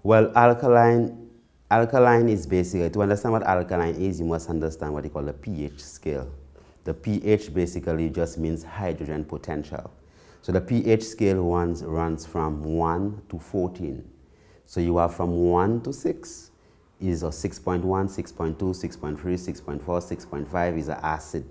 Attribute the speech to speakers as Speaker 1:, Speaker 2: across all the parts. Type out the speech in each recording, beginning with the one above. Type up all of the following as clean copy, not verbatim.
Speaker 1: Well, alkaline is basically, to understand what alkaline is, you must understand what they call the pH scale. The pH basically just means hydrogen potential. So the pH scale runs from 1 to 14. So you have from 1 to 6 is a 6.1, 6.2, 6.3, 6.4, 6.5 is an acid,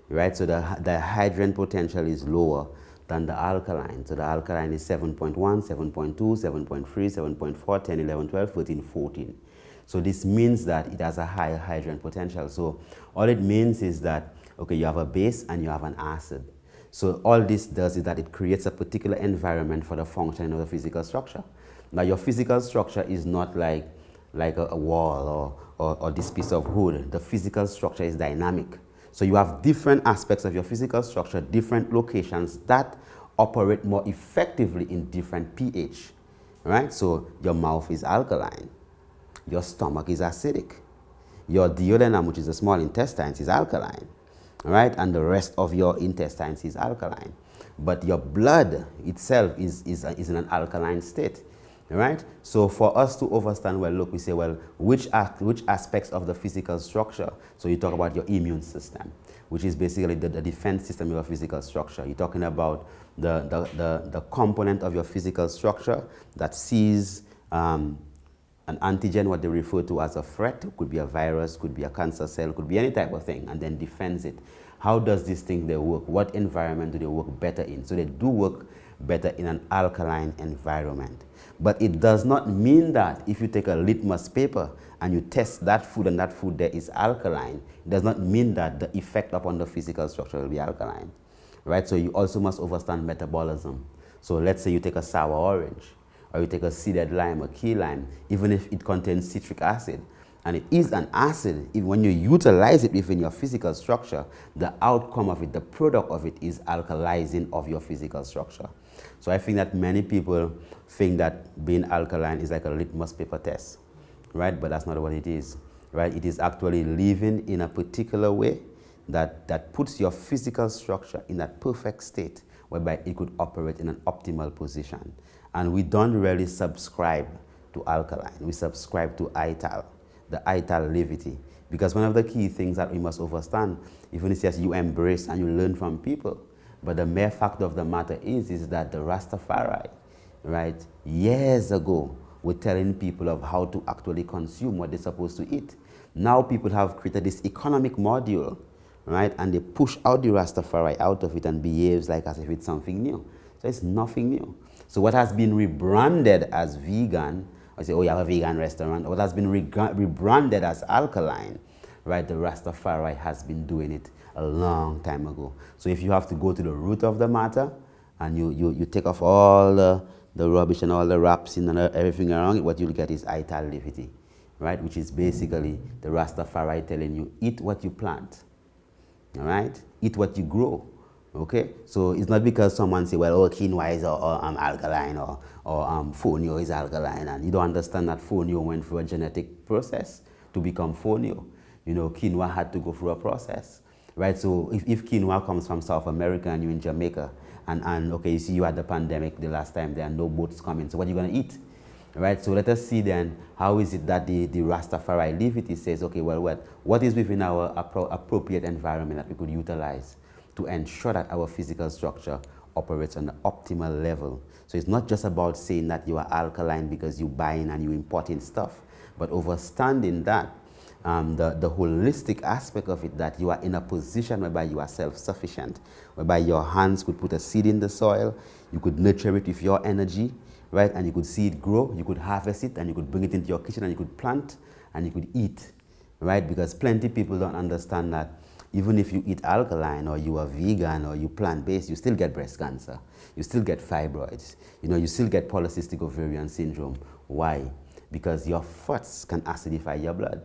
Speaker 1: right? So the hydrogen potential is lower than the alkaline. So the alkaline is 7.1, 7.2, 7.3, 7.4, 10, 11, 12, 13, 14. So this means that it has a higher hydrogen potential. So all it means is that, okay, you have a base and you have an acid. So all this does is that it creates a particular environment for the functioning of the physical structure. Now your physical structure is not like a wall or this piece of wood. The physical structure is dynamic. So you have different aspects of your physical structure, different locations that operate more effectively in different pH, right? So your mouth is alkaline, your stomach is acidic, your duodenum, which is the small intestines, is alkaline, right? And the rest of your intestines is alkaline. But your blood itself is in an alkaline state. Right? So for us to understand, well, look, we say, well, which aspects of the physical structure? So you talk about your immune system, which is basically the defense system of your physical structure. You're talking about the component of your physical structure that sees an antigen, what they refer to as a threat. It could be a virus, could be a cancer cell, could be any type of thing, and then defends it. How does this thing they work? What environment do they work better in? So they do work better in an alkaline environment. But it does not mean that if you take a litmus paper and you test that food and that food there is alkaline, it does not mean that the effect upon the physical structure will be alkaline, right? So you also must understand metabolism. So let's say you take a sour orange, or you take a seeded lime or key lime, even if it contains citric acid, and it is an acid, even when you utilize it within your physical structure, the outcome of it, the product of it is alkalizing of your physical structure. So I think that many people think that being alkaline is like a litmus paper test, right? But that's not what it is, right? It is actually living in a particular way that puts your physical structure in that perfect state whereby it could operate in an optimal position. And we don't really subscribe to alkaline. We subscribe to ITAL, the ITAL levity. Because one of the key things that we must understand, even if you embrace and you learn from people, but the mere fact of the matter is that the Rastafari, right, years ago, were telling people of how to actually consume what they're supposed to eat. Now people have created this economic module, right, and they push out the Rastafari out of it and behaves like as if it's something new. So it's nothing new. So what has been rebranded as vegan, I say, oh, you have a vegan restaurant. What has been rebranded as alkaline, right? The Rastafari has been doing it a long time ago. So if you have to go to the root of the matter and you take off all the rubbish and all the wraps and everything around it, what you'll get is ITAL levity, right? Which is basically the Rastafari telling you, eat what you plant, all right? Eat what you grow. Okay, so it's not because someone say, well, oh, quinoa is alkaline or fonio is alkaline, and you don't understand that fonio went through a genetic process to become fonio. You know, quinoa had to go through a process, right? So if quinoa comes from South America and you're in Jamaica, and okay, you see you had the pandemic the last time, there are no boats coming, so what are you going to eat? Right, so let us see then, how is it that the Rastafari levity says, okay, well, what is within our appropriate environment that we could utilize to ensure that our physical structure operates on the optimal level. So it's not just about saying that you are alkaline because you buy in and you import in stuff, but understanding that the holistic aspect of it, that you are in a position whereby you are self-sufficient, whereby your hands could put a seed in the soil, you could nurture it with your energy, right? And you could see it grow, you could harvest it, and you could bring it into your kitchen and you could plant and you could eat, right? Because plenty of people don't understand that even if you eat alkaline or you are vegan or you plant-based, you still get breast cancer. You still get fibroids. You know, you still get polycystic ovarian syndrome. Why? Because your fats can acidify your blood,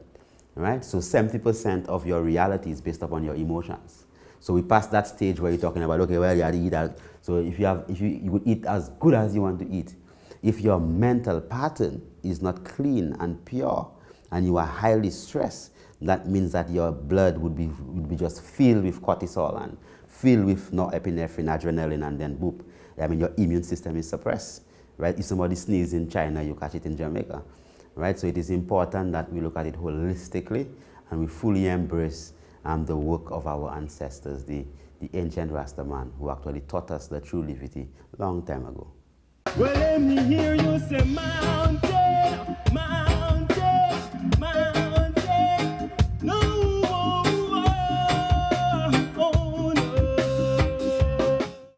Speaker 1: right? So 70% of your reality is based upon your emotions. So we passed that stage where you're talking about, okay, well, you had to eat that. So if you would eat as good as you want to eat. If your mental pattern is not clean and pure and you are highly stressed, that means that your blood would be just filled with cortisol and filled with norepinephrine, adrenaline, and then boop. I mean, your immune system is suppressed, right? If somebody sneezes in China, you catch it in Jamaica, right? So it is important that we look at it holistically and we fully embrace the work of our ancestors, the ancient Rastaman, who actually taught us the true liberty long time ago.
Speaker 2: Well, let me hear you say mountain, mountain.